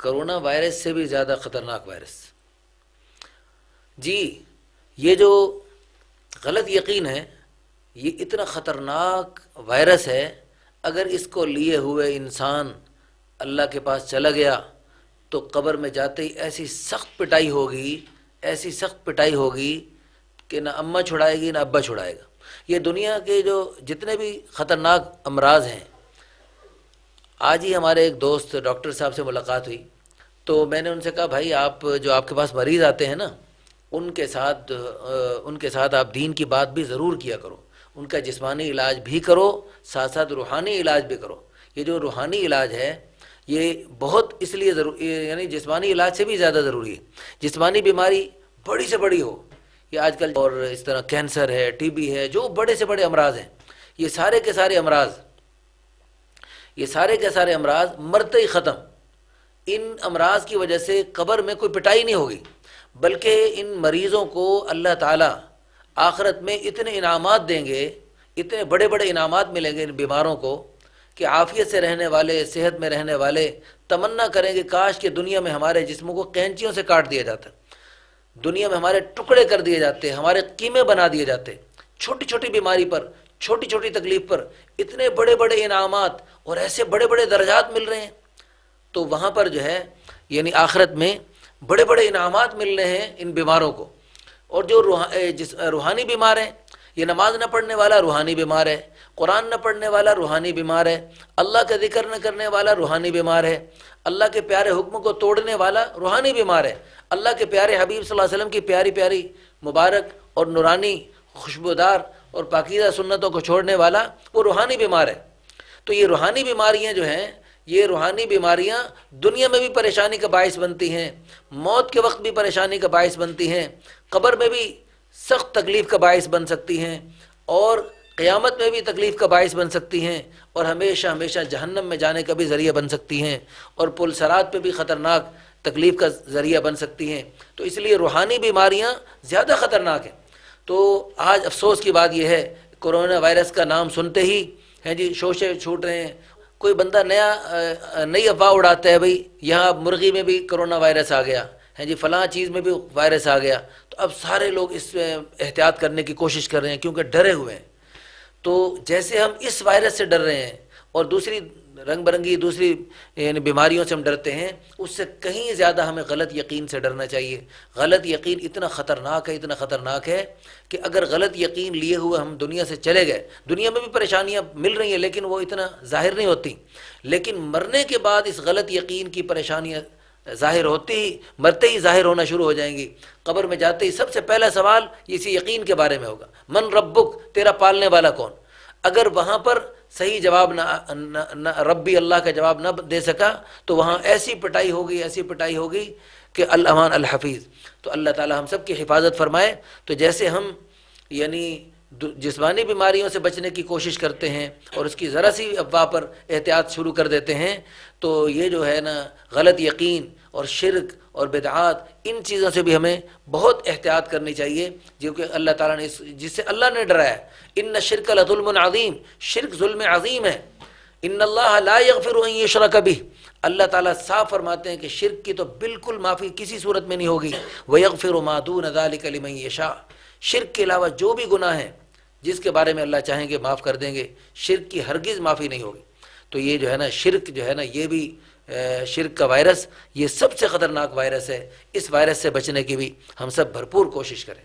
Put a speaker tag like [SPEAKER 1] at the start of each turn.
[SPEAKER 1] Corona virus سے بھی زیادہ خطرناک وائرس. جی یہ جو غلط یقین ہے یہ اتنا خطرناک وائرس ہے، اگر اس کو لیے ہوئے انسان اللہ کے پاس چلا گیا تو قبر میں جاتے ہی ایسی سخت پٹائی ہوگی، ایسی سخت پٹائی ہوگی کہ نہ اماں چھڑائے گی نہ ابا چھڑائے گا. یہ دنیا کے جو جتنے بھی خطرناک امراض ہیں، آج ہی ہمارے ایک دوست ڈاکٹر صاحب سے ملاقات ہوئی تو میں نے ان سے کہا بھائی آپ جو آپ کے پاس مریض آتے ہیں نا ان کے ساتھ آپ دین کی بات بھی ضرور کیا کرو، ان کا جسمانی علاج بھی کرو، ساتھ ساتھ روحانی علاج بھی کرو. یہ جو روحانی علاج ہے یہ بہت اس لیے ضروری، یعنی جسمانی علاج سے بھی زیادہ ضروری ہے. جسمانی بیماری بڑی سے بڑی ہو، یہ آج کل اور اس طرح کینسر ہے، ٹی بی ہے، جو بڑے سے بڑے امراض ہیں، یہ سارے کے سارے امراض مرتے ہی ختم. ان امراض کی وجہ سے قبر میں کوئی پٹائی نہیں ہوگی، بلکہ ان مریضوں کو اللہ تعالیٰ آخرت میں اتنے انعامات دیں گے، اتنے بڑے بڑے انعامات ملیں گے ان بیماروں کو کہ عافیت سے رہنے والے، صحت میں رہنے والے تمنا کریں گے کاش کہ دنیا میں ہمارے جسموں کو قینچیوں سے کاٹ دیا جاتا، دنیا میں ہمارے ٹکڑے کر دیے جاتے، ہمارے قیمے بنا دیے جاتے. چھوٹی چھوٹی بیماری پر، چھوٹی چھوٹی تکلیف پر اتنے بڑے بڑے انعامات اور ایسے بڑے بڑے درجات مل رہے ہیں. تو وہاں پر جو ہے یعنی آخرت میں بڑے بڑے انعامات مل رہے ہیں ان بیماروں کو. اور جو روحانی بیمار ہیں، یہ نماز نہ پڑھنے والا روحانی بیمار ہے، قرآن نہ پڑھنے والا روحانی بیمار ہے، اللہ کا ذکر نہ کرنے والا روحانی بیمار ہے، اللہ کے پیارے حکم کو توڑنے والا روحانی بیمار ہے، اللہ کے پیارے حبیب صلی اللہ علیہ وسلم کی پیاری پیاری مبارک اور نورانی خوشبودار اور پاکیزہ سنتوں کو چھوڑنے والا وہ روحانی بیمار ہے. تو یہ روحانی بیماریاں جو ہیں، یہ روحانی بیماریاں دنیا میں بھی پریشانی کا باعث بنتی ہیں، موت کے وقت بھی پریشانی کا باعث بنتی ہیں، قبر میں بھی سخت تکلیف کا باعث بن سکتی ہیں، اور قیامت میں بھی تکلیف کا باعث بن سکتی ہیں، اور ہمیشہ ہمیشہ جہنم میں جانے کا بھی ذریعہ بن سکتی ہیں، اور پل صراط پہ بھی خطرناک تکلیف کا ذریعہ بن سکتی ہیں. تو اس لیے روحانی بیماریاں زیادہ خطرناک ہیں. تو آج افسوس کی بات یہ ہے کورونا وائرس کا نام سنتے ہی ہیں جی شوشے چھوٹ رہے ہیں. کوئی بندہ نئی افواہ اڑاتا ہے بھئی یہاں مرغی میں بھی کرونا وائرس آ گیا ہے جی، فلاں چیز میں بھی وائرس آ گیا. تو اب سارے لوگ اس میں احتیاط کرنے کی کوشش کر رہے ہیں کیونکہ ڈرے ہوئے ہیں. تو جیسے ہم اس وائرس سے ڈر رہے ہیں اور دوسری رنگ برنگی دوسری یعنی بیماریوں سے ہم ڈرتے ہیں، اس سے کہیں زیادہ ہمیں غلط یقین سے ڈرنا چاہیے. غلط یقین اتنا خطرناک ہے کہ اگر غلط یقین لیے ہوئے ہم دنیا سے چلے گئے، دنیا میں بھی پریشانیاں مل رہی ہیں لیکن وہ اتنا ظاہر نہیں ہوتی، لیکن مرنے کے بعد اس غلط یقین کی پریشانیاں ظاہر ہوتی ہی، مرتے ہی ظاہر ہونا شروع ہو جائیں گی. قبر میں جاتے ہی سب سے پہلا سوال اسی یقین کے بارے میں ہوگا، من ربک، تیرا پالنے والا کون. اگر وہاں پر صحیح جواب نہ ربی اللہ کا جواب نہ دے سکا تو وہاں ایسی پٹائی ہوگی کہ الامان الحفیظ. تو اللہ تعالی ہم سب کی حفاظت فرمائے. تو جیسے ہم یعنی جسمانی بیماریوں سے بچنے کی کوشش کرتے ہیں اور اس کی ذرا سی افواہ پر احتیاط شروع کر دیتے ہیں، تو یہ جو ہے نا غلط یقین اور شرک اور بدعات، ان چیزوں سے بھی ہمیں بہت احتیاط کرنی چاہیے، جو کہ اللہ تعالیٰ نے جس سے اللہ نے ڈرایا. ان الشرک لظلم عظیم، شرک ظلم عظیم ہے. ان اللہ لا یغفر ان یشرک بہ، اللہ تعالیٰ صاف فرماتے ہیں کہ شرک کی تو بالکل معافی کسی صورت میں نہیں ہوگی. ویغفر ما دون ذلک لمن یشاء، شرک کے علاوہ جو بھی گناہ ہیں جس کے بارے میں اللہ چاہیں گے معاف کر دیں گے، شرک کی ہرگز معافی نہیں ہوگی. تو یہ جو ہے نا شرک جو ہے نا یہ بھی شرک کا وائرس یہ سب سے خطرناک وائرس ہے. اس وائرس سے بچنے کی بھی ہم سب بھرپور کوشش کریں.